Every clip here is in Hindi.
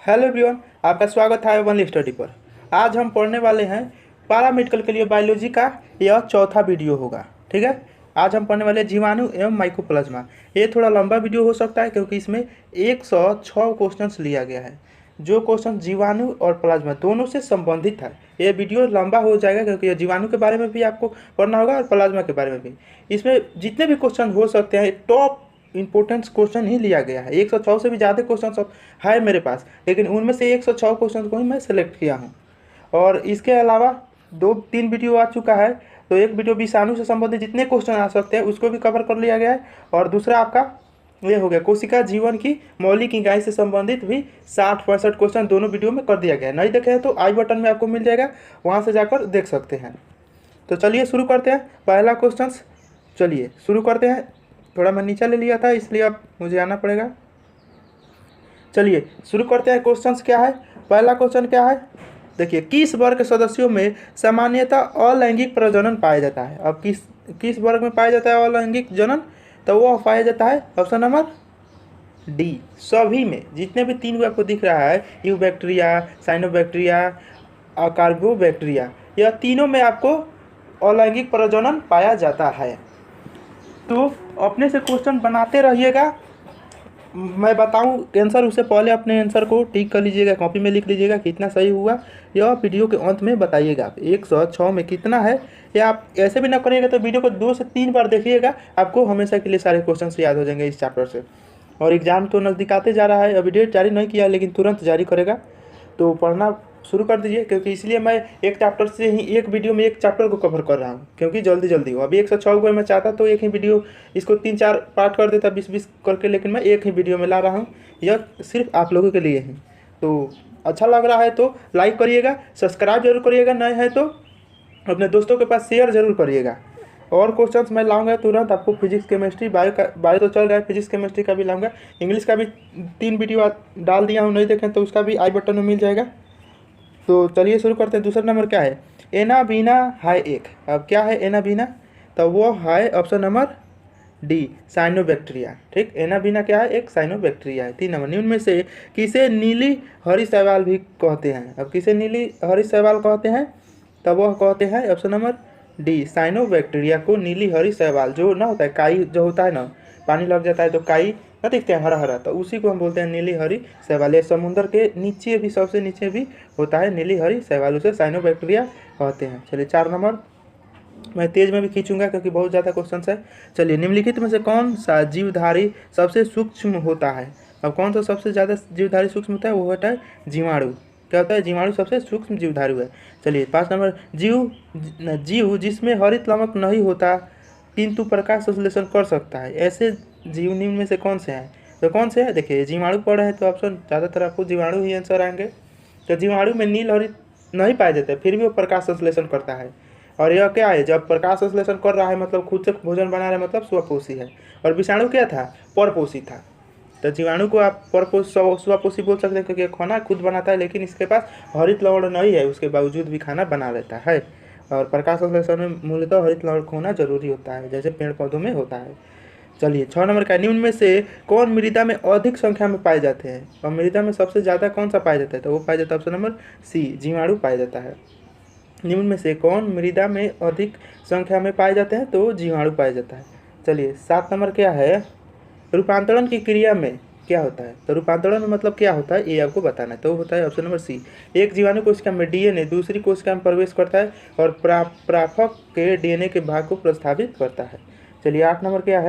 हेलो एवरीवन, आपका स्वागत है वन स्टडी पर। आज हम पढ़ने वाले हैं पैरामेडिकल के लिए बायोलॉजी का यह चौथा वीडियो होगा। ठीक है, आज हम पढ़ने वाले हैं जीवाणु एवं माइकोप्लाज्मा। ये थोड़ा लंबा वीडियो हो सकता है क्योंकि इसमें 106 क्वेश्चंस लिया गया है, जो क्वेश्चन जीवाणु और प्लाज्मा दोनों से संबंधित है। ये वीडियो लंबा हो जाएगा क्योंकि ये जीवाणु के बारे में भी आपको पढ़ना होगा और प्लाज्मा के बारे में भी। इसमें जितने भी क्वेश्चन हो सकते हैं टॉप इंपॉर्टेंट क्वेश्चन ही लिया गया है। 106 से भी ज़्यादा क्वेश्चन सब है मेरे पास, लेकिन उनमें से 106 क्वेश्चन को ही मैं सेलेक्ट किया हूँ। और इसके अलावा 2-3 वीडियो आ चुका है, तो एक वीडियो विषाणु से संबंधित जितने क्वेश्चन आ सकते हैं उसको भी कवर कर लिया गया है। और दूसरा आपका ये हो गया कोशिका जीवन की मौलिक इकाई से संबंधित भी 60-65 क्वेश्चन दोनों वीडियो में कर दिया गया है। नहीं देखे हैं तो आई बटन में आपको मिल जाएगा, वहाँ से जाकर देख सकते हैं। तो चलिए शुरू करते हैं पहला क्वेश्चन। चलिए शुरू करते हैं। थोड़ा मैं नीचा ले लिया था इसलिए अब मुझे आना पड़ेगा। चलिए शुरू करते हैं। क्वेश्चंस क्या है, पहला क्वेश्चन क्या है, देखिए किस वर्ग के सदस्यों में सामान्यतः अलैंगिक प्रजनन पाया जाता है। अब किस वर्ग में पाया जाता है अलैंगिक जनन, तो वो पाया जाता है ऑप्शन नंबर डी, सभी में। जितने भी 3 आपको दिख रहा है, यूबैक्टीरिया, साइनोबैक्टीरिया, कार्बोबैक्टीरिया, यह तीनों में आपको अलैंगिक प्रजनन पाया जाता है। तो अपने से क्वेश्चन बनाते रहिएगा, मैं बताऊं आंसर उससे पहले अपने आंसर को ठीक कर लीजिएगा, कॉपी में लिख लीजिएगा कितना सही हुआ। यह वीडियो के अंत में बताइएगा आप 106 में कितना है। या आप ऐसे भी ना करिएगा तो वीडियो को 2 से 3 बार देखिएगा, आपको हमेशा के लिए सारे क्वेश्चन याद हो जाएंगे इस चैप्टर से। और एग्ज़ाम तो नज़दीक आते जा रहा है, अभी डेट जारी नहीं किया लेकिन तुरंत जारी करेगा, तो पढ़ना शुरू कर दीजिए। क्योंकि इसलिए मैं एक चैप्टर से ही एक वीडियो में एक चैप्टर को कवर कर रहा हूँ, क्योंकि जल्दी जल्दी हो। अभी 106 को मैं चाहता तो एक ही वीडियो इसको 3-4 पार्ट कर देता 20-20 करके, लेकिन मैं एक ही वीडियो में ला रहा हूँ। यह सिर्फ आप लोगों के लिए ही। तो अच्छा लग रहा है तो लाइक करिएगा, सब्सक्राइब जरूर करिएगा, नए हैं तो अपने दोस्तों के पास शेयर जरूर करिएगा। और क्वेश्चंस मैं लाऊंगा तुरंत आपको। फिजिक्स केमिस्ट्री बायो तो चल रहा है, फिजिक्स केमिस्ट्री का भी लाऊंगा। इंग्लिश का भी 3 वीडियो डाल दिया हूँ, नहीं देखें तो उसका भी आई बटन में मिल जाएगा। तो चलिए शुरू करते हैं। दूसरा नंबर क्या है, एनाबीना है एक। अब क्या है एनाबीना, तो वो है ऑप्शन नंबर डी, साइनोबैक्टीरिया। ठीक, एनाबीना क्या है, एक साइनोबैक्टीरिया है। 3 नंबर, निम्न में से किसे नीली हरी शैवाल भी कहते हैं। अब किसे नीली हरी शैवाल कहते हैं, तब वह कहते हैं ऑप्शन नंबर डी, साइनोबैक्टीरिया को नीली हरी शैवाल। जो ना होता है काई, जो होता है ना, पानी लग जाता है तो काई ना दिखते हैं हरा हरा, तो उसी को हम बोलते हैं नीली हरी शैवाल। ये समुद्र के नीचे भी, सबसे नीचे भी होता है नीली हरी शैवाल, उसे साइनोबैक्टीरिया कहते हैं। चलिए 4 नंबर, मैं तेज में भी खींचूंगा क्योंकि बहुत ज़्यादा क्वेश्चन है। चलिए निम्नलिखित में से कौन सा जीवधारी सबसे सूक्ष्म होता है। अब कौन सा सबसे ज़्यादा जीवधारी सूक्ष्म होता है, वो होता है जीवाणु। क्या होता है, जीवाणु सबसे सूक्ष्म जीवधारी है। चलिए 5 नंबर, जीव जिसमें हरित लवक नहीं होता किंतु प्रकाश संश्लेषण कर सकता है, ऐसे जीव निम्न में से कौन से हैं। तो कौन से हैं, देखिए जीवाणु पढ़ रहे हैं तो ऑप्शन ज़्यादातर आपको जीवाणु ही आंसर आएंगे। तो जीवाणु में नील हरित नहीं पाए जाते, फिर भी वो प्रकाश संश्लेषण करता है। और यह क्या है, जब प्रकाश संश्लेषण कर रहा है मतलब खुद से भोजन बना रहा है, मतलब स्वपोषी है। और विषाणु क्या था, परपोषी था। तो जीवाणु को आप स्वपोषी बोल सकते हैं क्योंकि खाना खुद बनाता है, लेकिन इसके पास हरित लवण नहीं है, उसके बावजूद भी खाना बना लेता है। और प्रकाश संश्लेषण में मूलतः हरित लवण होना जरूरी होता है, जैसे पेड़ पौधों में होता है। चलिए 6 नंबर का, निम्न में से कौन मृदा में अधिक संख्या में पाए जाते हैं। और मृदा में सबसे ज़्यादा कौन सा पाया जाता है, तो वो पाया जाता है ऑप्शन नंबर सी, जीवाणु पाया जाता है। निम्न में से कौन मृदा में अधिक संख्या में पाए जाते हैं, तो जीवाणु पाया जाता है। चलिए 7 नंबर क्या है, रूपांतरण की क्रिया में क्या होता है। तो रूपांतरण में मतलब क्या होता है ये आपको बताना है, तो होता है ऑप्शन नंबर सी, एक जीवाणु कोशिका में डीएनए दूसरी कोशिका में प्रवेश करता है और प्रापक के डीएनए के भाग को प्रस्तावित करता है। चलिए 8 नंबर क्या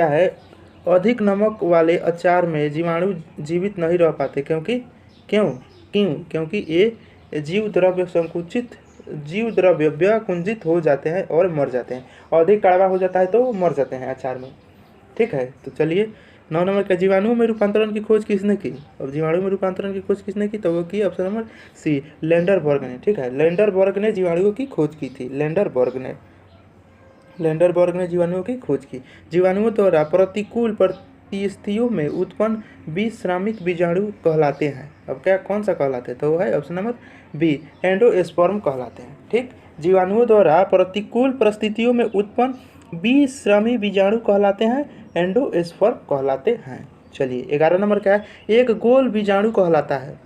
है, अधिक नमक वाले अचार में जीवाणु जीवित नहीं रह पाते क्योंकि ये जीव द्रव्य व्याकुंजित हो जाते हैं और मर जाते हैं। अधिक कड़वा हो जाता है तो मर जाते हैं अचार में। ठीक है, तो चलिए 9 नंबर का, जीवाणु में रूपांतरण की खोज किसने की। अब जीवाणु में रूपांतरण की खोज किसने की, तो वो की ऑप्शन नंबर सी, लैंडरबर्ग ने। ठीक है, लैंडरबर्ग ने जीवाणुओं की खोज की थी। लैंडरबर्ग ने जीवाणुओं की खोज की। जीवाणुओं द्वारा प्रतिकूल परिस्थितियों में उत्पन्न विश्रामिक बीजाणु कहलाते हैं। अब क्या, कौन सा कहलाते हैं, तो वो है ऑप्शन नंबर बी, एंडोस्पर्म कहलाते हैं। ठीक, जीवाणुओं द्वारा प्रतिकूल परिस्थितियों में उत्पन्न विश्रामी बीजाणु कहलाते हैं, एंडोस्पर्म कहलाते हैं। चलिए 11 नंबर क्या है, एक गोल बीजाणु कहलाता है।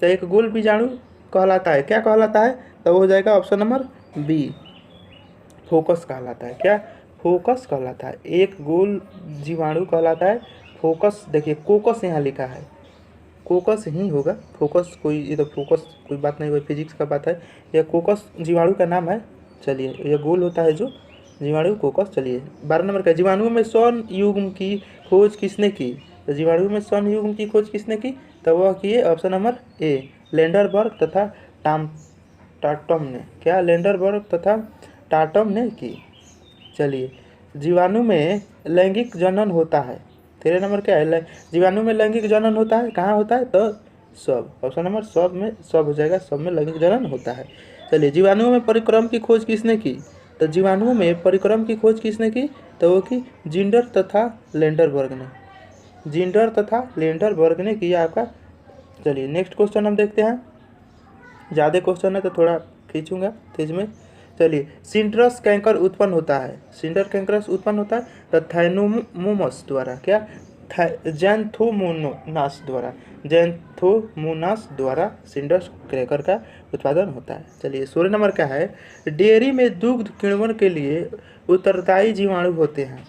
तो एक गोल बीजाणु कहलाता है, क्या कहलाता है, तो वो हो जाएगा ऑप्शन नंबर बी, फोकस कहलाता है। क्या, फोकस कहलाता है। एक गोल जीवाणु कहलाता है फोकस। देखिए कोकस यहाँ लिखा है, कोकस ही होगा, फोकस कोई, ये तो फोकस कोई बात नहीं, कोई फिजिक्स का बात है। यह कोकस जीवाणु का नाम है। चलिए यह गोल होता है जो जीवाणु, कोकस। चलिए 12 नंबर का, जीवाणुओं में स्वर्ण युग्म की खोज किसने की। तो जीवाणुओं में स्वर्ण युग्म की खोज किसने की, तो वह किए ऑप्शन नंबर ए, लेंडरबर्ग तथा टाटम ने। क्या, लेंडरबर्ग तथा टाटम ने की। चलिए जीवाणु में लैंगिक जनन होता है। 13 नंबर क्या है, जीवाणु में लैंगिक जनन होता है, कहाँ होता है, तो सब, ऑप्शन नंबर सब में, सब हो जाएगा, सब में लैंगिक जनन होता है। चलिए जीवाणुओं में परिक्रम की खोज किसने की। तो जीवाणुओं में परिक्रम की खोज किसने की, तो वो की जिंडर तथा लेंडरबर्ग ने, जिंडर तथा लेंडरबर्ग ने किया आपका। चलिए नेक्स्ट क्वेश्चन हम देखते हैं, ज़्यादा क्वेश्चन है तो थोड़ा खींचूंगा तेज में। चलिए सिंड्रस कैंकर उत्पन्न होता है, सिंडर कैंकरस उत्पन्न होता है तो थैनोमोमस द्वारा। क्या, जैंथोमोनास द्वारा, जैंथोमोनास द्वारा सिंडर कैंकर का उत्पादन होता है। चलिए 16 नंबर क्या है, डेयरी में दुग्ध किण्वन के लिए उत्तरदायी जीवाणु होते हैं।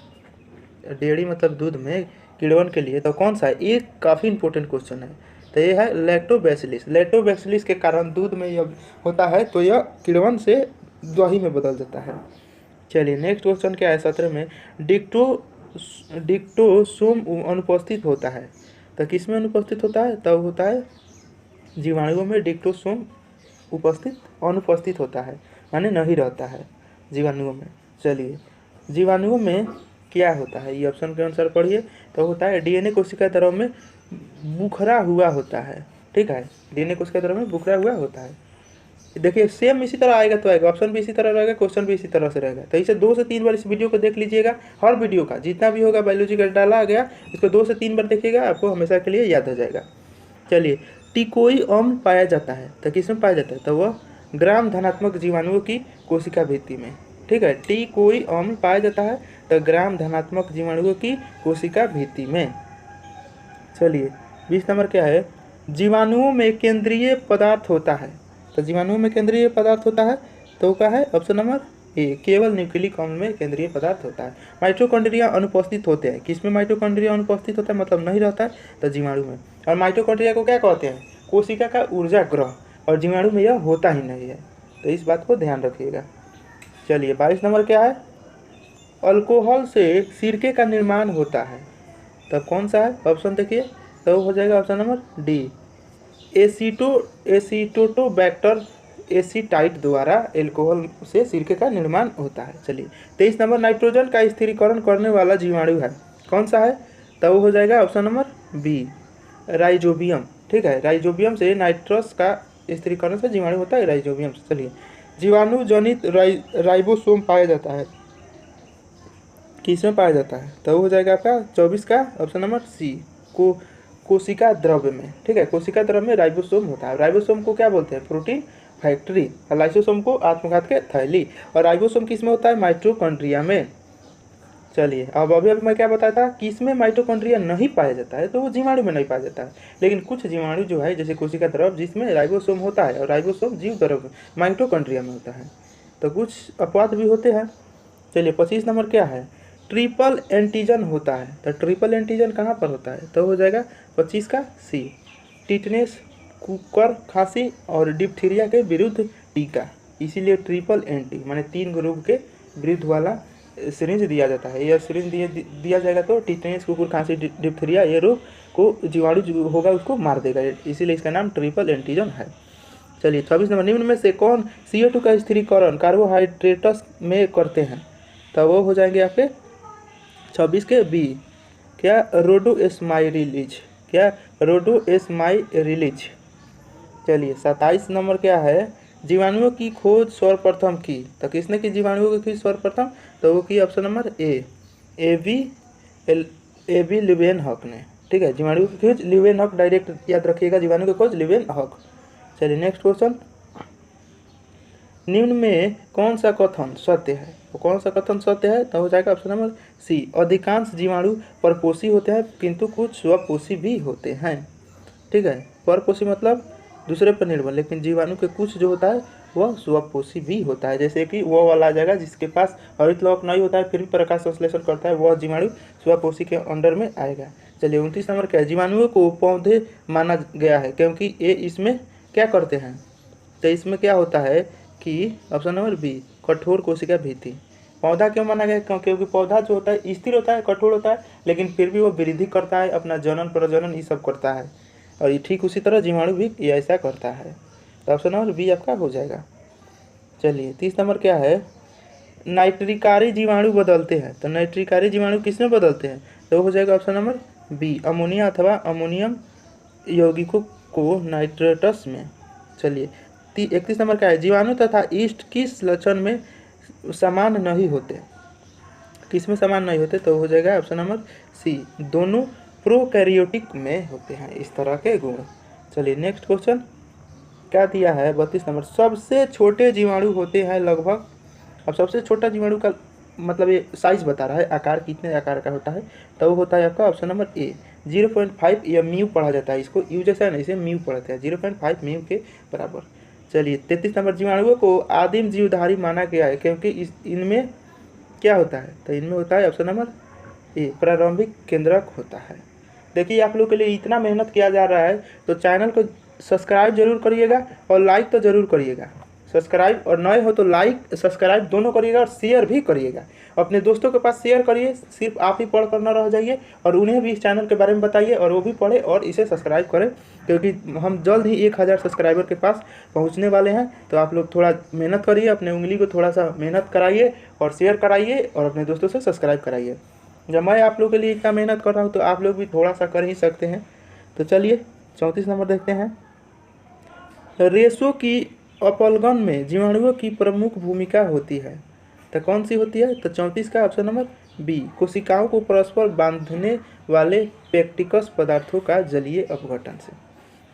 डेयरी मतलब दूध में किण्वन के लिए, तो कौन सा है, ये काफ़ी इंपॉर्टेंट क्वेश्चन है। तो ये है लैक्टोबैसिलिस। लैक्टोबैसिलिस के कारण दूध में यह होता है, तो यह किण्वन से दही में बदल जाता है। चलिए नेक्स्ट क्वेश्चन क्या है 17 में, डिक्टोसोम अनुपस्थित होता है। तो किस में अनुपस्थित होता है, तब होता है जीवाणुओं में डिक्टोसोम अनुपस्थित होता है, माने नहीं रहता है जीवाणुओं में। चलिए जीवाणुओं में क्या होता है, ये ऑप्शन के अनुसार पढ़िए। तो होता है डीएनए कोशिका द्रव में बुखरा हुआ होता है। ठीक है, डीएनए कोशिका द्रव में बुखरा हुआ होता है। देखिए सेम इसी तरह आएगा तो आएगा, ऑप्शन भी इसी तरह रहेगा, क्वेश्चन भी इसी तरह से रहेगा। तो इसे 2 से 3 बार इस वीडियो को देख लीजिएगा, हर वीडियो का जितना भी होगा बायोलॉजी का डाला गया, इसको 2 से 3 बार देखिएगा, आपको हमेशा के लिए याद हो जाएगा। चलिए टिकोई अम्ल पाया जाता है, तो किसमें पाया जाता है, तो वह ग्राम धनात्मक जीवाणुओं की कोशिका भित्ति में। ठीक है, टिकोई अम्ल पाया जाता है तो ग्राम धनात्मक जीवाणुओं की कोशिका भित्ति में। चलिए 20 नंबर क्या है, जीवाणुओं में केंद्रीय पदार्थ होता है। तो जीवाणुओं में केंद्रीय पदार्थ होता है, तो क्या है ऑप्शन नंबर ए, केवल न्यूक्लिक अम्ल में केंद्रीय पदार्थ होता है। माइटोकॉन्ड्रिया अनुपस्थित होते हैं, किसमें माइटोकॉन्ड्रिया अनुपस्थित होता है, मतलब नहीं रहता है, तो जीवाणु में। और माइटोकॉन्ड्रिया को क्या कहते हैं, कोशिका का ऊर्जा ग्रह, और जीवाणु में यह होता ही नहीं है, तो इस बात को ध्यान रखिएगा। चलिए 22 नंबर क्या है, अल्कोहल से सिरके का निर्माण होता है। तो कौन सा है ऑप्शन देखिए, तो हो जाएगा ऑप्शन नंबर डी, एसीटोटोबैक्टर एसीटाइट द्वारा अल्कोहल से सिरके का निर्माण होता है। चलिए 23 नंबर, नाइट्रोजन का स्थिरीकरण करने वाला जीवाणु है, कौन सा है, तो हो जाएगा ऑप्शन नंबर बी, राइजोबियम। ठीक है, राइजोबियम से नाइट्रस का स्थिरीकरण से जीवाणु होता है, राइजोबियम से। चलिए जीवाणु जनित राइबोसोम पाया जाता है, किसमें पाया जाता है, तो हो जाएगा आपका 24 का ऑप्शन नंबर सी, कोशिका द्रव्य में। ठीक है, कोशिका द्रव्य में राइबोसोम होता है। राइबोसोम को क्या बोलते हैं, प्रोटीन फैक्ट्री, और लाइसोसोम को आत्मघात के थैली, और राइबोसोम किस में होता है, माइटोकॉन्ड्रिया में। चलिए अब अभी मैं क्या बताया था, किसमें माइटोकॉन्ड्रिया नहीं पाया जाता है, तो वो जीवाणु में नहीं पाया जाता है। लेकिन कुछ जीवाणु जो है जैसे कोशिका द्रव जिसमें राइबोसोम होता है, और राइबोसोम जीव द्रव में माइटोकॉन्ड्रिया में होता है, तो कुछ अपवाद भी होते हैं। चलिए 25 नंबर क्या है, ट्रिपल एंटीजन होता है। तो ट्रिपल एंटीजन कहाँ पर होता है, तो हो जाएगा 25 का सी, टिटनेस, कुकर खांसी और डिप्थीरिया के विरुद्ध टीका। इसीलिए ट्रिपल एंटी माने 3 रोग के विरुद्ध वाला सिरिंज दिया जाता है। यह सिरिंज दिया जाएगा तो टिटनेस, कुकुर खांसी, डिप्थीरिया ये रोग को जीवाणु जो होगा उसको मार देगा, इसीलिए इसका नाम ट्रिपल एंटीजन है। चलिए 26 नंबर, निम्न में से कौन CO2 का स्थिरीकरण कार्बोहाइड्रेट्स में करते हैं, तो वो हो जाएंगे आपके 26 के बी, क्या, रोडोएस्माइरिलीज। क्या, रोडोएस्माइरिलीज। चलिए 27 नंबर क्या है, जीवाणुओं की खोज सर्वप्रथम की। तो किसने की जीवाणुओं की खोज सर्वप्रथम, तो वो की ऑप्शन नंबर ए, एबी लीवेनहॉक ने। ठीक है, जीवाणुओं की खोज लीवेनहॉक, डायरेक्ट याद रखिएगा, जीवाणु की खोज लीवेनहॉक। चलिए नेक्स्ट क्वेश्चन, निम्न में कौन सा कथन सत्य है, तो कौन सा कथन सत्य है? तो हो जाएगा ऑप्शन नंबर सी, अधिकांश जीवाणु परपोषी होते हैं किंतु कुछ स्वपोषी भी होते हैं। ठीक है, परपोषी मतलब दूसरे पर निर्भर, लेकिन जीवाणु के कुछ जो होता है वह स्वपोषी भी होता है। जैसे कि वो वाला आ जाएगा जिसके पास हरित लौक नहीं होता है फिर भी प्रकाश संश्लेषण करता है, वह जीवाणु स्वपोषी के अंडर में आएगा। चलिए 29 नंबर क्या है? जीवाणुओं को पौधे माना गया है क्योंकि ये इसमें क्या करते हैं? तो इसमें क्या होता है कि ऑप्शन नंबर बी, कठोर कोशिका भित्ति। पौधा क्यों माना गया? क्योंकि पौधा जो होता है स्थिर होता है, कठोर होता है, लेकिन फिर भी वो वृद्धि करता है, अपना जनन प्रजनन ये सब करता है। और ये ठीक उसी तरह जीवाणु भी ये ऐसा करता है। तो ऑप्शन नंबर बी आपका हो जाएगा। चलिए 30 नंबर क्या है? नाइट्रिकारी जीवाणु बदलते हैं। तो नाइट्रिकारी जीवाणु किसमें बदलते हैं? तो हो जाएगा ऑप्शन नंबर बी, अमोनिया अथवा अमोनियम यौगिकों को नाइट्रेटस में। चलिए 31 नंबर क्या है? जीवाणु तथा ईस्ट किस लक्षण में समान नहीं होते? किस में समान नहीं होते? तो हो जाएगा ऑप्शन नंबर सी, दोनों प्रोकैरियोटिक में होते हैं इस तरह के गुण। चलिए नेक्स्ट क्वेश्चन क्या दिया है? 32 नंबर, सबसे छोटे जीवाणु होते हैं लगभग। अब सबसे छोटा जीवाणु का मतलब ये साइज बता रहा है, आकार कितने आकार का होता है। तो वो होता है आपका ऑप्शन नंबर ए, 0.5 या म्यू पढ़ा जाता है इसको, यू जैसा नहीं, इसे म्यू पढ़ते हैं, 0.5 म्यू के बराबर। चलिए 33 नंबर, जीवाणुओं को आदिम जीवधारी माना गया है क्योंकि इनमें क्या होता है? तो इनमें होता है ऑप्शन नंबर ए, प्रारंभिक केंद्रक होता है। देखिए आप लोग के लिए इतना मेहनत किया जा रहा है तो चैनल को सब्सक्राइब जरूर करिएगा और लाइक तो जरूर करिएगा। सब्सक्राइब और नए हो तो लाइक सब्सक्राइब दोनों करिएगा और शेयर भी करिएगा। अपने दोस्तों के पास शेयर करिए, सिर्फ आप ही पढ़ कर न रह जाइए और उन्हें भी इस चैनल के बारे में बताइए और वो भी पढ़े और इसे सब्सक्राइब करें, क्योंकि हम जल्द ही 1000 सब्सक्राइबर के पास पहुंचने वाले हैं। तो आप लोग थोड़ा मेहनत करिए, अपने उंगली को थोड़ा सा मेहनत कराइए और शेयर कराइए और अपने दोस्तों से सब्सक्राइब कराइए। जब मैं आप लोग के लिए इतना मेहनत कर रहा हूँ तो आप लोग भी थोड़ा सा कर ही सकते हैं। तो चलिए 34 नंबर देखते हैं। रेशों की अपलगन में जीवाणुओं की प्रमुख भूमिका होती है। तो कौन सी होती है? तो 34 का ऑप्शन नंबर बी, कोशिकाओं को परस्पर बांधने वाले पेक्टिकस पदार्थों का जलीय अपघटन से।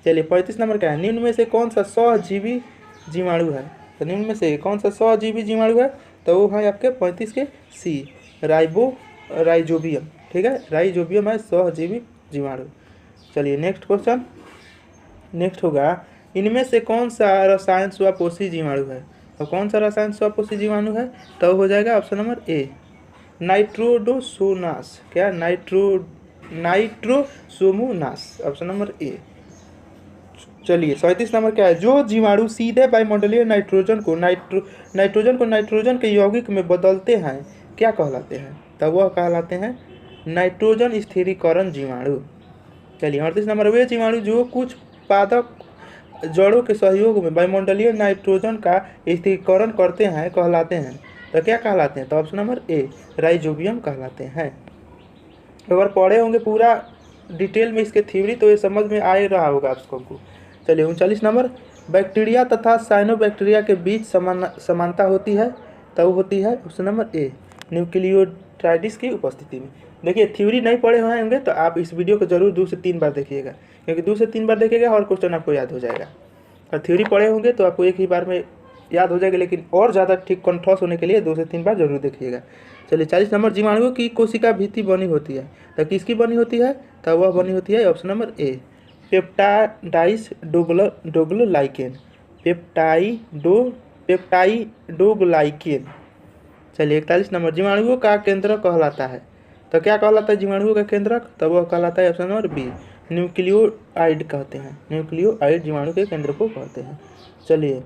चलिए 35 नंबर क्या है? निम्न में से कौन सा सहजीवी जीवाणु है? तो निम्न में से कौन सा सहजीवी जीवाणु है? तो वो है आपके 35 के सी, राइजोबियम। ठीक है, राइजोबियम है सहजीवी जीवाणु। चलिए नेक्स्ट क्वेश्चन, नेक्स्ट होगा, इनमें से कौन सा रसायन स्वपोषी जीवाणु है? और कौन सा रसायन स्वपोषी जीवाणु है? तो हो जाएगा ऑप्शन नंबर ए, नाइट्रोडोसोनास। क्या? Nitrosomonas, option number A. चलिए 37 नंबर क्या है? जो जीवाणु सीधे वायुमंडलीय नाइट्रोजन को नाइट्रोजन के यौगिक में बदलते हैं क्या कहलाते हैं? तब वह कहलाते हैं नाइट्रोजन स्थिरीकरण जीवाणु। चलिए 38 नंबर, वे जीवाणु जो कुछ पादप जड़ों के सहयोग में वायुमंडलीय नाइट्रोजन का स्थिरीकरण करते हैं कहलाते हैं। तो क्या कहलाते हैं? तो ऑप्शन नंबर ए, राइजोबियम कहलाते हैं। अगर पढ़े होंगे पूरा डिटेल में इसके थ्योरी तो ये समझ में आ ही रहा होगा आप सबको। चलिए 39 नंबर, बैक्टीरिया तथा साइनोबैक्टीरिया के बीच समानता होती है। तो होती है ऑप्शन नंबर ए, न्यूक्लियोटाइड्स की उपस्थिति में। देखिए थ्योरी नहीं पढ़े हुए होंगे तो आप इस वीडियो को जरूर 2 से 3 बार देखिएगा, क्योंकि 2 से 3 बार देखिएगा और क्वेश्चन आपको याद हो जाएगा। और थ्योरी पढ़े होंगे तो आपको एक ही बार में याद हो जाएगा, लेकिन और ज़्यादा ठीक कंठोस होने के लिए 2 से 3 बार जरूर देखिएगा। चलिए 40 नंबर, जीवाणुओं की कोशिका भित्ति बनी होती है। तो किसकी बनी होती है? तो वह बनी होती है ऑप्शन नंबर ए, पेप्टाइडाइस डोग्लोलाइकेन, पेप्टाइडोग्लाइकेन। चलिए 41 नंबर, जीवाणुओं का केंद्रक कहलाता है। तो क्या कहलाता है जीवाणुओं का केंद्रक? तो वह कहलाता है ऑप्शन नंबर बी, न्यूक्लियोआइड कहते हैं। न्यूक्लियोआइड जीवाणु के केंद्र को कहते हैं। चलिए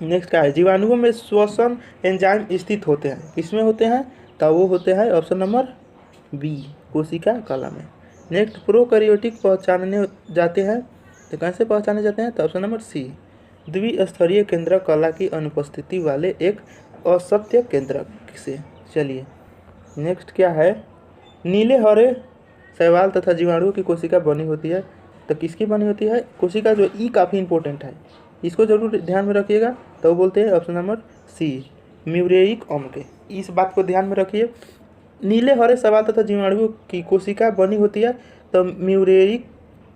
नेक्स्ट क्या है? जीवाणुओं में श्वसन एंजाइम स्थित होते हैं। किसमें होते हैं? तो वो होते हैं ऑप्शन नंबर बी, कोशिका कला में। नेक्स्ट, प्रोकैरियोटिक पहचानने जाते हैं। तो कैसे पहचाने जाते हैं? तो ऑप्शन नंबर सी, द्विस्तरीय केंद्रक कला की अनुपस्थिति वाले एक असत्य केंद्रक से। चलिए नेक्स्ट क्या है? नीले हरे शैवाल तथा जीवाणुओं की कोशिका बनी होती है। तो किसकी बनी होती है? कोशिका जो ई काफ़ी इंपॉर्टेंट है, इसको जरूर ध्यान में रखिएगा। तो बोलते हैं ऑप्शन नंबर सी, म्यूरेइक अम्ल के। इस बात को ध्यान में रखिए, नीले हरे शैवाल तथा जीवाणुओं की कोशिका बनी होती है तो म्यूरेइक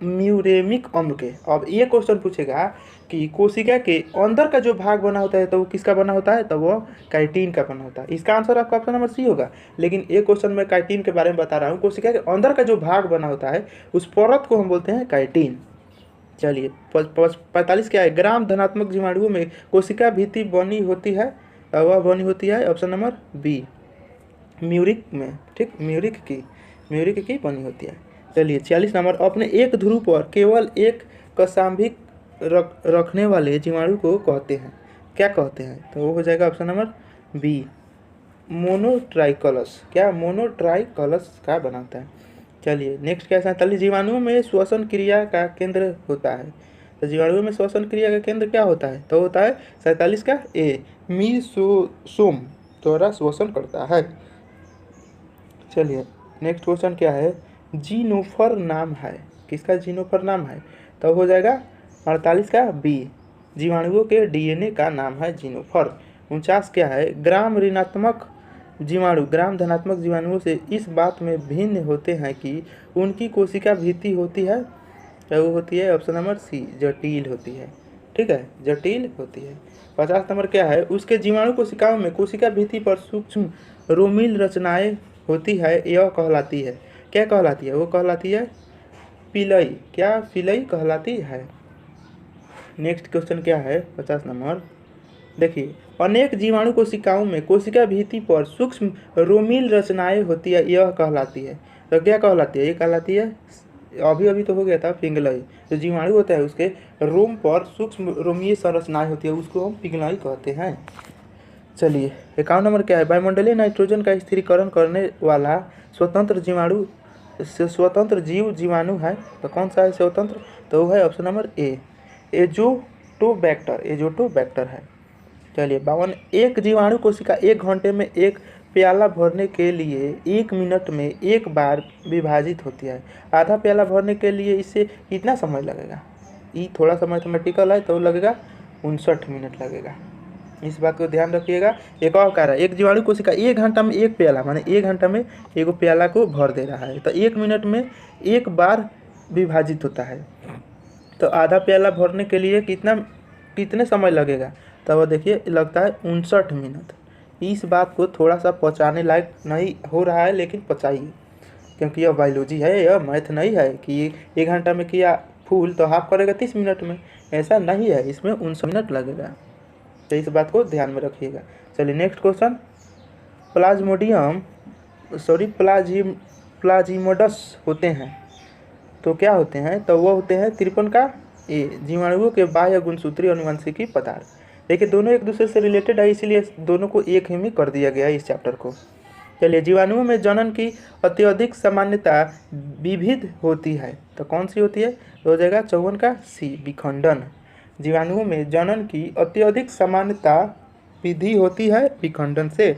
म्यूरेमिक अम्ल के। अब ये क्वेश्चन पूछेगा कि कोशिका के अंदर का जो भाग बना होता है तो वो किसका बना होता है, तो वो काइटिन का बना होता है। इसका आंसर आपका ऑप्शन नंबर सी होगा। लेकिन एक क्वेश्चन में काइटिन के बारे में बता रहा हूँ। कोशिका के अंदर का जो भाग बना होता है उस परत को हम बोलते हैं काइटिन। चलिए 45 क्या है, ग्राम धनात्मक जीवाणुओं में कोशिका भित्ति बनी होती है, वह बनी होती है ऑप्शन नंबर बी, म्यूरिक में। ठीक, म्यूरिक की बनी होती है। चलिए 46 नंबर, अपने एक ध्रुव पर केवल एक कौशाम्बिक रखने वाले जीवाणु को कहते हैं, क्या कहते हैं, तो वो हो जाएगा ऑप्शन नंबर बी, मोनोट्राइकलस। क्या, मोनोट्राइकलस का बनाता है। चलिए नेक्स्ट क्या है, 47, जीवाणुओं में श्वसन क्रिया का केंद्र होता है। तो जीवाणुओं में श्वसन क्रिया का केंद्र क्या होता है, तो होता है 47 का ए, मीसोसोम द्वारा श्वसन करता है। चलिए नेक्स्ट क्वेश्चन क्या है, जीनोफर नाम है, किसका जीनोफर नाम है, तो हो जाएगा 48 का बी, जीवाणुओं के डीएनए का नाम है जीनोफर। 49 क्या है, ग्राम ऋणात्मक जीवाणु ग्राम धनात्मक जीवाणुओं से इस बात में भिन्न होते हैं कि उनकी कोशिका भित्ति होती है, तो वो होती है ऑप्शन नंबर सी, जटिल होती है। ठीक है, जटिल होती है। 50 नंबर क्या है, उसके जीवाणु कोशिकाओं में कोशिका भित्ति पर सूक्ष्म रोमिल रचनाएं होती है, यह कहलाती है, क्या कहलाती है, वो कहलाती है पिलई। क्या, पिलई कहलाती है। नेक्स्ट क्वेश्चन क्या है 50 नंबर, देखिए, अनेक जीवाणु कोशिकाओं में कोशिका भित्ति पर सूक्ष्म रोमिल रचनाएं होती है, यह कहलाती है, तो क्या कहलाती है, ये कहलाती है, अभी तो हो गया था पिंगलाई। जो जीवाणु होता है उसके रोम पर सूक्ष्म रोमीय संरचनाएं होती है, उसको हम पिंगलाई कहते हैं। चलिए 51 नंबर क्या है, वायुमंडलीय नाइट्रोजन का स्थिरीकरण करने वाला स्वतंत्र जीव जीवाणु है, तो कौन सा है स्वतंत्र, तो वो है ऑप्शन नंबर ए, एजोटोबैक्टर है। चलिए 52, एक जीवाणु कोशिका 1 घंटे में एक प्याला भरने के लिए 1 मिनट में एक बार विभाजित होती है। आधा प्याला भरने के लिए इससे कितना समय लगेगा, ये थोड़ा सा मैथमेटिकल है, तो लगेगा 59 मिनट लगेगा। इस बात को ध्यान रखिएगा। एक और कार्य, एक जीवाणु कोशिका 1 घंटा में एक प्याला, माने 1 घंटा में एक प्याला को भर दे रहा है, तो 1 मिनट में एक बार विभाजित होता है, तो आधा प्याला भरने के लिए कितने समय लगेगा, तो वह देखिए लगता है 59 मिनट। इस बात को थोड़ा सा पहुँचाने लायक नहीं हो रहा है, लेकिन पहुँचाइए, क्योंकि यह बायोलॉजी है, यह मैथ नहीं है कि 1 घंटा में किया फूल तो हाफ करेगा 30 मिनट में, ऐसा नहीं है, इसमें 59 मिनट लगेगा, तो इस बात को ध्यान में रखिएगा। चलिए नेक्स्ट क्वेश्चन, प्लाज्मोडस होते हैं, तो क्या होते हैं, तो वो होते हैं 53 का ए, जीवाणुओं के बाह्य गुणसूत्रीय अनुवांशिकी पदार्थ। देखिए दोनों एक दूसरे से रिलेटेड है, इसीलिए दोनों को एक ही में कर दिया गया है इस चैप्टर को। चलिए, जीवाणुओं में जनन की अत्यधिक सामान्यता विविध होती है, तो कौन सी होती है, तो हो जाएगा 54 का सी, विखंडन। जीवाणुओं में जनन की अत्यधिक सामान्यता विधि होती है विखंडन से।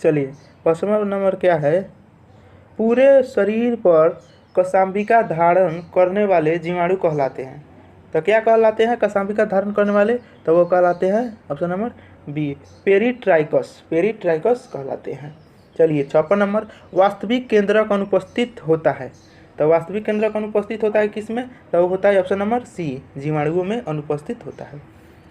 चलिए 55 नंबर क्या है, पूरे शरीर पर कौशाम्बिका धारण करने वाले जीवाणु कहलाते हैं, तो क्या कहलाते हैं कौशाम्बिका धारण करने वाले, तो वो कहलाते हैं ऑप्शन नंबर बी, पेरिट्राइकस कहलाते हैं। चलिए 56 नंबर, वास्तविक केंद्रक अनुपस्थित होता है, तो वास्तविक केंद्रक अनुपस्थित होता है किसमें, तो वो होता है ऑप्शन नंबर सी, जीवाणुओं में अनुपस्थित होता है।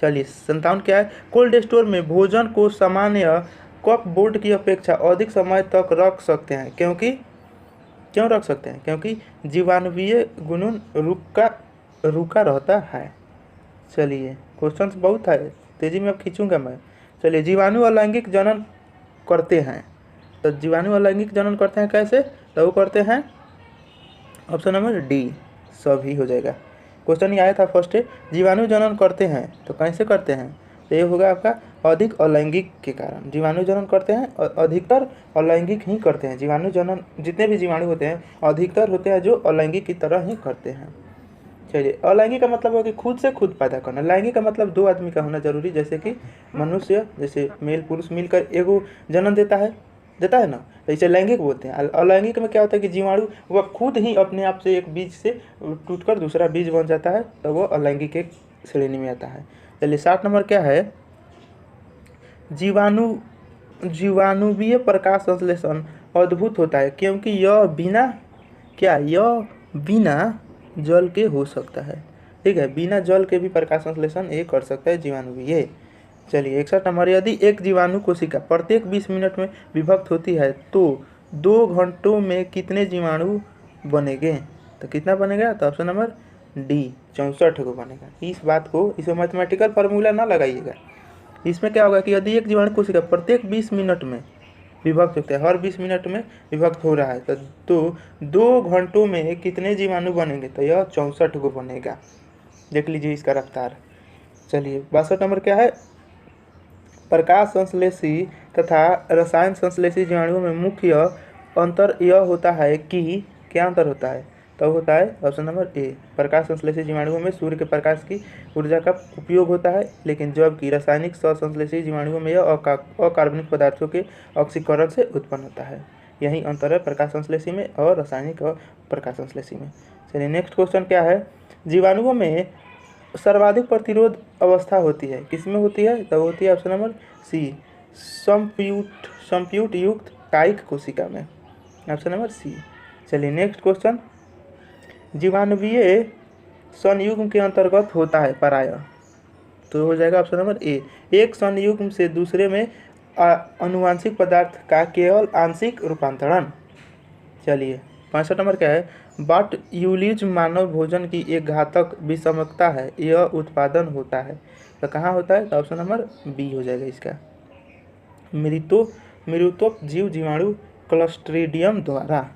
चलिए 57 क्या है, कोल्ड स्टोर में भोजन को सामान्य कप बोर्ड की अपेक्षा अधिक समय तक रख सकते हैं, क्यों रख सकते हैं, क्योंकि जीवाणुवीय गुणन रुका रहता है। चलिए क्वेश्चंस बहुत है, तेजी में अब खींचूंगा मैं। चलिए, जीवाणु अलैंगिक जनन करते हैं, तो जीवाणु अलैंगिक जनन करते हैं कैसे, तो वो करते हैं ऑप्शन नंबर डी, सभी हो जाएगा। क्वेश्चन ये आया था फर्स्ट, जीवाणु जनन करते हैं तो कैसे करते हैं, तो ये होगा आपका अधिक अलैंगिक के कारण। जीवाणु जनन करते हैं, अधिकतर अलैंगिक ही करते हैं। जीवाणु जनन जितने भी जीवाणु होते हैं अधिकतर होते हैं जो अलैंगिक की तरह ही करते हैं। चलिए, अलैंगिक का मतलब है कि खुद से खुद पैदा करना, लैंगिक का मतलब 2 आदमी का होना जरूरी, जैसे कि मनुष्य, जैसे मेल पुरुष मिलकर एगो जन्म देता है ना, तो इसे लैंगिक बोलते हैं। अलैंगिक में क्या होता है कि जीवाणु वह खुद ही अपने आप से एक बीज से टूटकर दूसरा बीज बन जाता है, तो वह अलैंगिक एक श्रेणी में आता है। चलिए 60 नंबर क्या है, जीवाणुवीय प्रकाश संश्लेषण अद्भुत होता है, क्योंकि यह बिना जल के हो सकता है। ठीक है, बिना जल के भी प्रकाश संश्लेषण ये कर सकता है जीवाणु भी ये। चलिए 61 नंबर, यदि एक जीवाणु कोशिका प्रत्येक 20 मिनट में विभक्त होती है तो 2 घंटों में कितने जीवाणु बनेंगे? तो कितना बनेगा? तो ऑप्शन नंबर डी 64 को बनेगा। इस बात को, इसमें मैथमेटिकल फार्मूला ना लगाइएगा। इसमें क्या होगा कि यदि एक जीवाणु कोशिका प्रत्येक 20 मिनट में विभक्त होता है, हर 20 मिनट में विभक्त हो रहा है, तो 2 घंटों में कितने जीवाणु बनेंगे? तो यह 64 को बनेगा। देख लीजिए इसका रफ्तार। चलिए 62 नंबर क्या है? प्रकाश संश्लेषी तथा रसायन संश्लेषी जीवाणुओं में मुख्य अंतर यह होता है कि, क्या अंतर होता है? तो होता है ऑप्शन नंबर ए, प्रकाश संश्लेषी जीवाणुओं में सूर्य के प्रकाश की ऊर्जा का उपयोग होता है, लेकिन जबकि रासायनिक संश्लेषी जीवाणुओं में यह अकार्बनिक पदार्थों के ऑक्सीकरण से उत्पन्न होता है। यही अंतर है प्रकाश संश्लेषी में और रासायनिक और प्रकाश संश्लेषी में। चलिए नेक्स्ट क्वेश्चन क्या है? जीवाणुओं में सर्वाधिक प्रतिरोध अवस्था होती है, किसमें होती है? तो होती है ऑप्शन नंबर सी, संप्यूट युक्त कायिक कोशिका में, ऑप्शन नंबर सी। चलिए नेक्स्ट क्वेश्चन, जीवाणुवीय संयुग्म के अंतर्गत होता है परायः, तो हो जाएगा ऑप्शन नंबर ए, एक संयुग्म से दूसरे में आनुवांशिक पदार्थ का केवल आंशिक रूपांतरण। चलिए 65 नंबर क्या है? बॉट्यूलिज्म मानव भोजन की एक घातक विषमता है, यह उत्पादन होता है, तो कहाँ होता है? तो ऑप्शन नंबर बी हो जाएगा इसका, मृतोपजीव जीवाणु क्लस्ट्रीडियम द्वारा।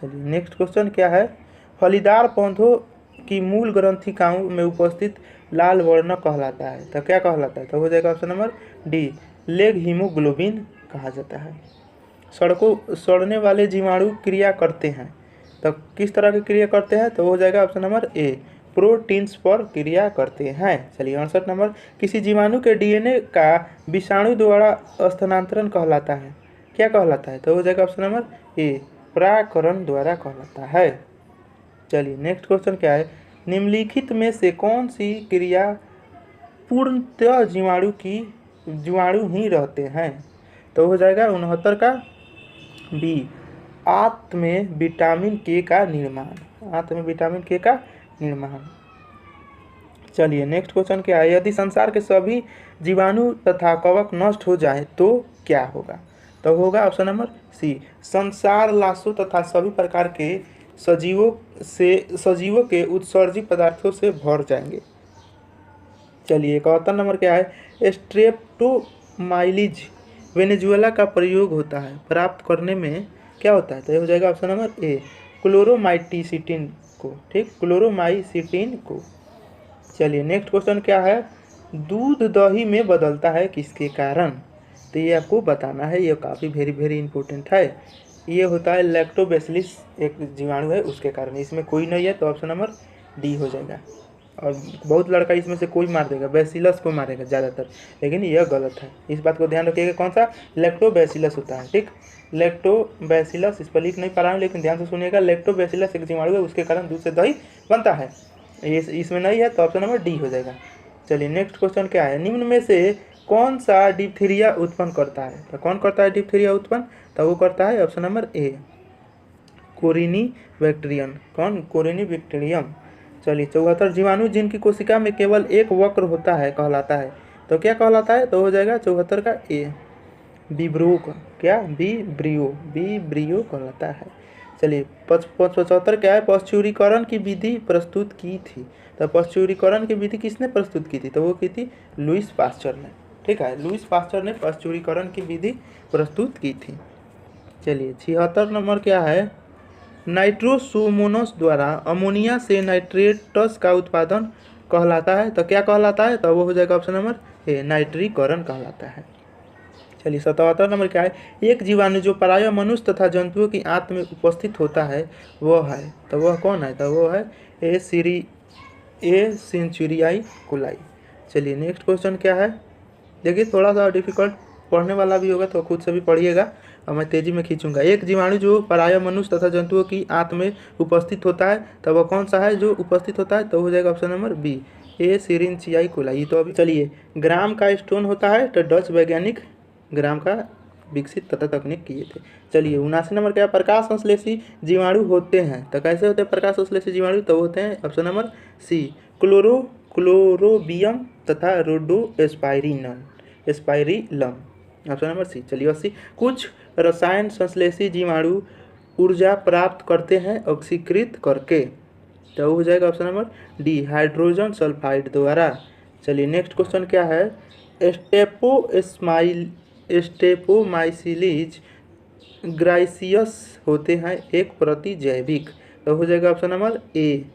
चलिए नेक्स्ट क्वेश्चन क्या है? फलीदार पौधों की मूल ग्रंथिकाओं में उपस्थित लाल वर्ण कहलाता है, तो क्या कहलाता है? तो हो जाएगा option number D, leg haemoglobin कहा जाता है। सड़ने वाले जीवाणु क्रिया करते हैं, तो किस तरह की क्रिया करते हैं? तो हो जाएगा ऑप्शन नंबर ए, प्रोटीन्स पर क्रिया करते हैं। चलिए 68 नंबर, किसी जीवाणु के डीएनए का विषाणु द्वारा स्थानांतरण कहलाता है, क्या कहलाता है? तो हो जाएगा ऑप्शन नंबर ए, परागकरण द्वारा कहलाता है। चलिए नेक्स्ट क्वेश्चन क्या है? निम्नलिखित में से कौन सी क्रिया पूर्णतः जीवाणु ही रहते हैं? तो हो जाएगा 69 का बी, आंत में विटामिन के का निर्माण, आंत में विटामिन के का निर्माण। चलिए नेक्स्ट क्वेश्चन क्या है? यदि संसार के सभी जीवाणु तथा कवक नष्ट हो जाए तो क्या होगा? तो होगा ऑप्शन नंबर सी, संसार लाशों तथा सभी प्रकार के सजीवों के उत्सर्जित पदार्थों से भर जाएंगे। चलिए 71 नंबर क्या है? स्ट्रेप्टोमाइलिस वेनेजुएला का प्रयोग होता है प्राप्त करने में, क्या होता है? तो ये हो जाएगा ऑप्शन नंबर ए, क्लोरोमाइसिटिन को, ठीक, क्लोरोमाइसिटिन को। चलिए नेक्स्ट क्वेश्चन क्या है? दूध दही में बदलता है किसके कारण? तो ये आपको बताना है, ये काफ़ी वेरी इंपॉर्टेंट है। ये होता है लैक्टोबैसिलस, एक जीवाणु है, उसके कारण। इसमें कोई नहीं है तो ऑप्शन नंबर डी हो जाएगा। और बहुत लड़का इसमें से कोई मार देगा, बैसिलस को मारेगा ज़्यादातर, लेकिन यह गलत है, इस बात को ध्यान रखिएगा। कौन सा? लैक्टोबैसिलस होता है, ठीक, लैक्टोबैसिलस। इस पर लिख नहीं पा रहा हूँ लेकिन ध्यान से सुनिएगा, लैक्टोबैसिलस एक जीवाणु है, उसके कारण दूध से दही बनता है। ये इसमें नहीं है तो ऑप्शन नंबर डी हो जाएगा। चलिए नेक्स्ट क्वेश्चन क्या है? निम्न में से कौन सा डिप्थीरिया उत्पन्न करता है? तो कौन करता है डिप्थीरिया उत्पन्न? तो वो करता है ऑप्शन नंबर ए, कोरिनी बैक्टीरियम। कौन? कोरिनी बैक्टीरियम। चलिए 74, जीवाणु जिनकी कोशिका में केवल एक वक्र होता है कहलाता है, तो क्या कहलाता है? तो हो जाएगा 74 का ए, विब्रियो। क्या? विब्रियो कहलाता है। चलिए 75 क्या है? पश्चुरीकरण की विधि प्रस्तुत की थी, तो पश्चुरीकरण की विधि किसने प्रस्तुत की थी? तो वो की थी लुईस पास्चर ने, ठीक है, लुईस पास्चर ने पश्चुरीकरण की विधि प्रस्तुत की थी। चलिए 76 नंबर क्या है? नाइट्रोसोमोनास द्वारा अमोनिया से नाइट्रेटस का उत्पादन कहलाता है, तो क्या कहलाता है? तो वो हो जाएगा ऑप्शन नंबर ए, नाइट्रीकरण कहलाता है। चलिए 77 नंबर क्या है? एक जीवाणु जो प्रायः मनुष्य तथा जंतुओं की आंत में उपस्थित होता है वह है, तो वह कौन है? तो वो है ए सेंचुरियाई कोलाई। चलिए नेक्स्ट क्वेश्चन क्या है? देखिए थोड़ा सा डिफिकल्ट पढ़ने वाला भी होगा तो खुद से भी पढ़िएगा और मैं तेजी में खींचूंगा। एक जीवाणु जो प्रायः मनुष्य तथा जंतुओं की आंत में उपस्थित होता है, तो वह कौन सा है जो उपस्थित होता है? तो हो जाएगा ऑप्शन नंबर बी, ए सेरिंचियाई कोलाई। तो अभी चलिए, ग्राम का स्टोन होता है, तो डच वैज्ञानिक ग्राम का विकसित तथा तकनीक किए थे। चलिए 79 नंबर क्या, प्रकाश संश्लेषी जीवाणु होते हैं तो कैसे होते हैं प्रकाश संश्लेषी जीवाणु, तो होते हैं ऑप्शन नंबर सी, क्लोरोबियम तथा रोडोस्पाइरिनम स्पाइरिलम, ऑप्शन नंबर सी। चलिए 80, कुछ रसायन संश्लेषी जीवाणु ऊर्जा प्राप्त करते हैं ऑक्सीकृत करके, तो हो जाएगा option number D, hydrogen sulphide द्वारा। चलिए नेक्स्ट क्वेश्चन क्या है, स्टेपोमाइसिलीज ग्राइसियस होते हैं एक प्रतिजैविक, तो हो जाएगा ऑप्शन नंबर ए,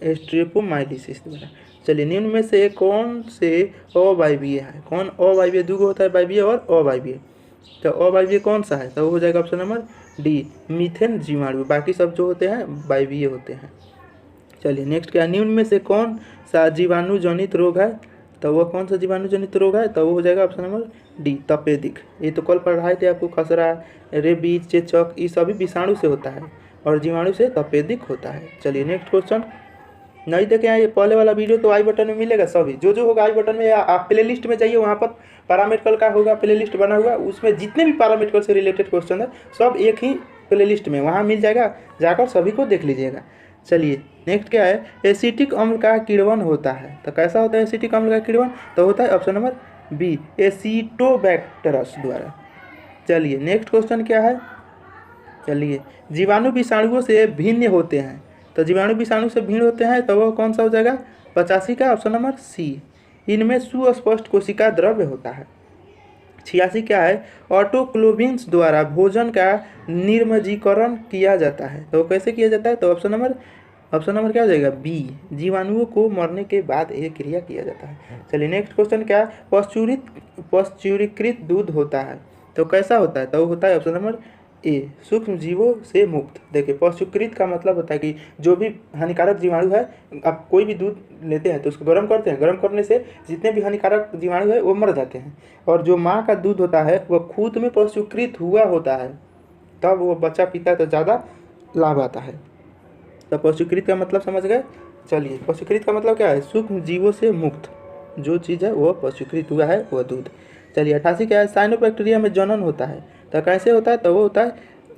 स्टेपोमाइलिसिस द्वारा। चलिए निम्न में से कौन से अवायवीय है, कौन अवायवीय, दो होता है वायवीय और अवायवीय, तो अवायवीय कौन सा है, तो हो जाएगा ऑप्शन नंबर डी, मीथेन जीवाणु, बाकी सब जो होते हैं वायवीय होते हैं। चलिए नेक्स्ट क्या, निम्न में से कौन सा जीवाणु जनित रोग है, तो वह कौन सा जीवाणु जनित रोग है, तो वो हो जाएगा ऑप्शन नंबर डी, तपेदिक। ये तो कल पढ़ाए थे आपको, खसरा, रेबीज, चेचक, ये सभी विषाणु से होता है और जीवाणु से तपेदिक होता है। चलिए नेक्स्ट क्वेश्चन, नहीं देखे हैं ये पहले वाला वीडियो तो आई बटन में मिलेगा, सभी जो होगा आई बटन में, आप प्ले लिस्ट में जाइए, वहाँ पर पैरामेडिकल का होगा प्ले लिस्ट बना हुआ, उसमें जितने भी पैरामेडिकल से रिलेटेड क्वेश्चन है सब एक ही प्ले लिस्ट में वहाँ मिल जाएगा, जाकर सभी को देख लीजिएगा। चलिए नेक्स्ट क्या है, एसिटिक अम्ल का किण्वन होता है, तो कैसा होता है एसिटिक अम्ल का किण्वन, तो होता है ऑप्शन नंबर बी, एसिटोबैक्टरस द्वारा। चलिए नेक्स्ट क्वेश्चन क्या है, चलिए जीवाणु विषाणुओं से भिन्न होते हैं, तो जीवाणु विषाणु से भिन्न होते हैं तो वह कौन सा हो जाएगा 85 का ऑप्शन नंबर सी, इनमें सुस्पष्ट कोशिका द्रव्य होता है। 86 क्या है, ऑटोक्लेविंस द्वारा भोजन का निर्मजीकरण किया जाता है, तो कैसे किया जाता है, तो ऑप्शन नंबर क्या हो जाएगा बी, जीवाणुओं को मरने के बाद यह क्रिया किया जाता है। चलिए नेक्स्ट क्वेश्चन क्या है, पाश्चुरीकृत दूध होता है, तो कैसा होता है, तो होता है ऑप्शन नंबर ए, सूक्ष्म जीवों से मुक्त। देखिए पाश्चुरीकृत का मतलब होता है कि जो भी हानिकारक जीवाणु है, आप कोई भी दूध लेते हैं तो उसको गर्म करते हैं, गर्म करने से जितने भी हानिकारक जीवाणु है वो मर जाते हैं, और जो माँ का दूध होता है वह खुद में पाश्चुरीकृत हुआ होता है, तब वो बच्चा पीता है तो ज़्यादा लाभ आता है। तो पाश्चुरीकृत का मतलब समझ गए। चलिए पाश्चुरीकृत का मतलब क्या है, सूक्ष्म जीवों से मुक्त जो चीज़ है वो पाश्चुरीकृत हुआ है वह दूध। चलिए 88 क्या है, साइनोबैक्टीरिया में जनन होता है, तो कैसे होता है, तो वो होता है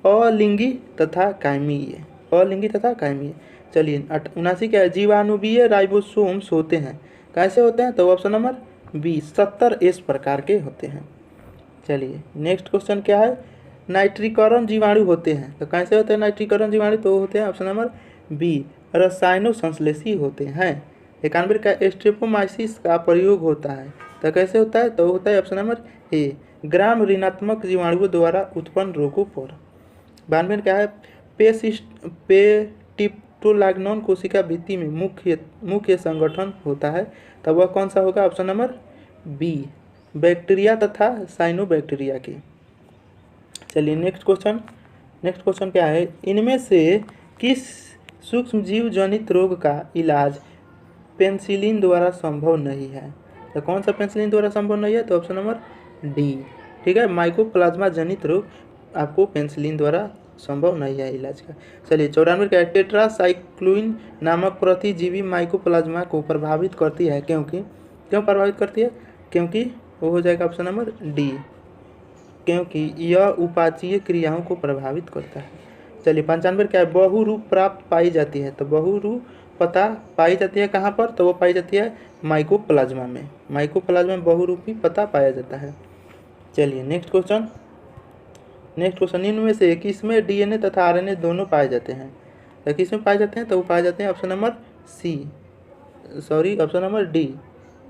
अलिंगी तथा कायमीय, अलिंगी तथा कायमीय। चलिए 79 क्या है, जीवाणुवीय राइबोसोम्स होते हैं, कैसे होते हैं, तो ऑप्शन नंबर बी, 70 इस प्रकार के होते हैं। चलिए नेक्स्ट क्वेश्चन क्या है, नाइट्रीकरण जीवाणु होते हैं, तो कैसे होते हैं नाइट्रीकरण जीवाणु, तो होते हैं ऑप्शन नंबर बी, रसायनो संश्लेषी होते हैं। 91 का स्ट्रेप्टोमाइसिस का प्रयोग होता है, तो कैसे होता है, तो होता है ऑप्शन नंबर ए, ग्राम ऋणात्मक जीवाणुओं द्वारा उत्पन्न रोगों पर। 92 क्या है, पेटिप्टोलाग्नोन कोशिका भित्ति में मुख्य संगठन होता है, तब वह कौन सा होगा, ऑप्शन नंबर बी, बैक्टीरिया तथा साइनोबैक्टीरिया की। चलिए नेक्स्ट क्वेश्चन क्या है, इनमें से किस सूक्ष्म जीव जनित रोग का इलाज पेनिसिलिन द्वारा संभव नहीं है, तो कौन सा पेनिसिलिन द्वारा संभव नहीं है, तो ऑप्शन नंबर डी, ठीक है, माइकोप्लाज्मा जनित रोग आपको पेनिसिलिन द्वारा संभव नहीं है इलाज का। चलिए 94 का, टेट्रासाइक्लिन नामक प्रतिजीवी माइकोप्लाज्मा को प्रभावित करती है, क्यों प्रभावित करती है, क्योंकि वो हो जाएगा ऑप्शन नंबर डी, क्योंकि यह उपाचीय क्रियाओं को प्रभावित करता है। चलिए 95 क्या है, बहुरूप प्राप्त पाई जाती है, तो बहुरूपता पाई जाती है कहाँ पर, तो वो पाई जाती है माइकोप्लाज्मा में, माइकोप्लाज्मा में बहुरूपी पता पाया जाता है। चलिए नेक्स्ट क्वेश्चन, इनमें से किसमें डीएनए तथा आरएनए दोनों पाए जाते हैं, तो किसमें पाए जाते हैं, तो वो पाए जाते हैं ऑप्शन नंबर डी,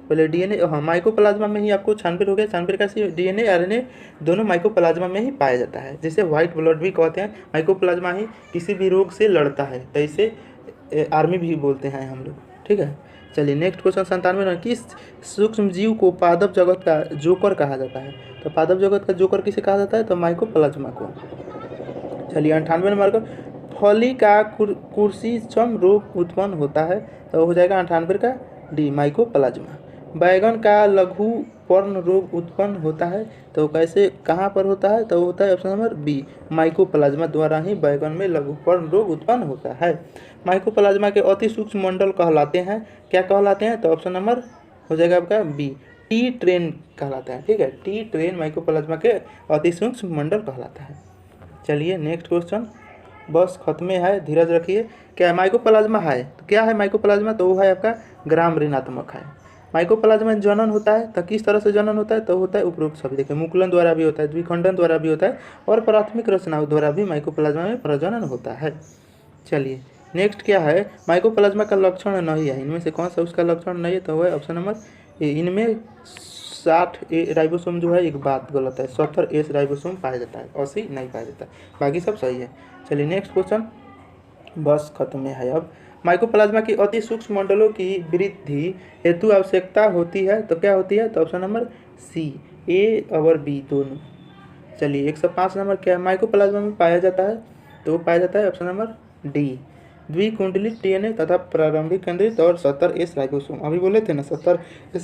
पहले डीएनए, हाँ माइकोप्लाज्मा में ही आपको 96 हो गया, 96 का डीएनए आरएनए दोनों माइकोप्लाज्मा में ही पाया जाता है, जैसे व्हाइट ब्लड भी कहते हैं, माइकोप्लाज्मा ही किसी भी रोग से लड़ता है, तो इसे आर्मी भी बोलते हैं हम लोग, ठीक है। चलिए नेक्स्ट क्वेश्चन 97, किस सूक्ष्म जीव को पादप जगत का जोकर कहा जाता है, तो पादप जगत का जोकर किसे कहा जाता है, तो माइकोप्लाज्मा को। चलिए 98 नंबर, फली का कुर्सीचम रोग उत्पन्न होता है, तो हो जाएगा 98 का डी, माइकोप्लाज्मा। बैगन का लघु पर्ण रोग उत्पन्न होता है, तो कैसे कहाँ पर होता है, तो होता है ऑप्शन नंबर बी, माइकोप्लाज्मा द्वारा ही बैगन में लघु पर्ण रोग उत्पन्न होता है। माइकोप्लाज्मा के अति सूक्ष्म मंडल कहलाते हैं, क्या कहलाते हैं, तो ऑप्शन नंबर हो जाएगा आपका बी, टी ट्रेन कहलाता है। ठीक है, टी ट्रेन माइकोप्लाज्मा के अति सूक्ष्म मंडल कहलाता है। चलिए नेक्स्ट क्वेश्चन, बस खत्म है, धीरज रखिए। क्या माइकोप्लाज्मा है तो क्या है माइकोप्लाज्मा, तो वो है आपका ग्राम ऋणात्मक है। माइकोप्लाज्मा में जनन होता है तो किस तरह से जनन होता है, तो होता है उपरोक्त सभी देखिए, मुकुलन द्वारा भी होता है, द्विखंडन द्वारा भी होता है और प्राथमिक रचनाओं द्वारा भी माइकोप्लाज्मा में प्रजनन होता है। चलिए नेक्स्ट क्या है, माइकोप्लाज्मा का लक्षण नहीं है, इनमें से कौन सा उसका लक्षण नहीं है, तो वह ऑप्शन नंबर इनमें 60 राइबोसोम जो है, एक बात गलत है, 70 राइबोसोम पाया जाता है, 80 नहीं पाया जाता, बाकी सब सही है। चलिए नेक्स्ट क्वेश्चन, बस खत्म है अब। माइकोप्लाज्मा की अति सूक्ष्म मंडलों की वृद्धि हेतु आवश्यकता होती है, तो क्या होती है, तो ऑप्शन नंबर सी, ए और बी दोनों। चलिए 105 नंबर क्या है, माइकोप्लाज्मा में पाया जाता है, तो पाया जाता है ऑप्शन नंबर डी, द्विकुंडलित डीएनए तथा प्रारंभिक केंद्रित और 70 राइबोसोम। अभी बोले थे ना 70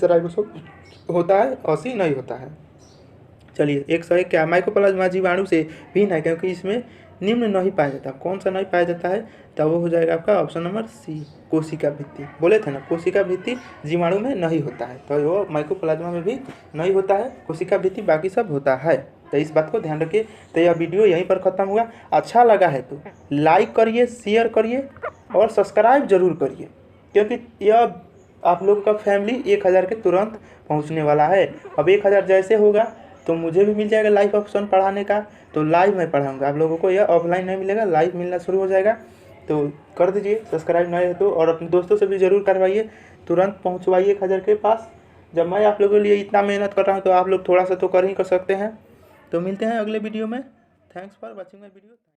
राइबोसोम होता है, 80 नहीं होता है। चलिए 101 क्या, माइकोप्लाज्मा जीवाणु से भिन्न है क्योंकि इसमें निम्न नहीं पाया जाता, कौन सा नहीं पाया जाता है, तो वो हो जाएगा आपका ऑप्शन नंबर सी, कोशिका भित्ति। बोले थे ना कोशिका भित्ति जीवाणु में नहीं होता है, तो वो माइकोप्लाज्मा में भी नहीं होता है, कोशिका भित्ति बाकी सब होता है, तो इस बात को ध्यान रखिए। तो यह वीडियो यहीं पर ख़त्म हुआ। अच्छा लगा है तो लाइक करिए, शेयर करिए और सब्सक्राइब जरूर करिए, क्योंकि यह आप लोगों का फैमिली 1000 के तुरंत पहुंचने वाला है। अब 1000 जैसे होगा तो मुझे भी मिल जाएगा लाइव ऑप्शन पढ़ाने का, तो लाइव मैं पढ़ाऊँगा आप लोगों को, यह ऑफलाइन नहीं मिलेगा, लाइव मिलना शुरू हो जाएगा। तो कर दीजिए सब्सक्राइब नहीं है तो, और अपने दोस्तों से भी ज़रूर करवाइए, तुरंत पहुँचवाइए 1000 के पास। जब मैं आप लोगों के लिए इतना मेहनत कर रहा हूँ तो आप लोग थोड़ा सा तो कर ही कर सकते हैं। तो मिलते हैं अगले वीडियो में। Thanks for watching my video.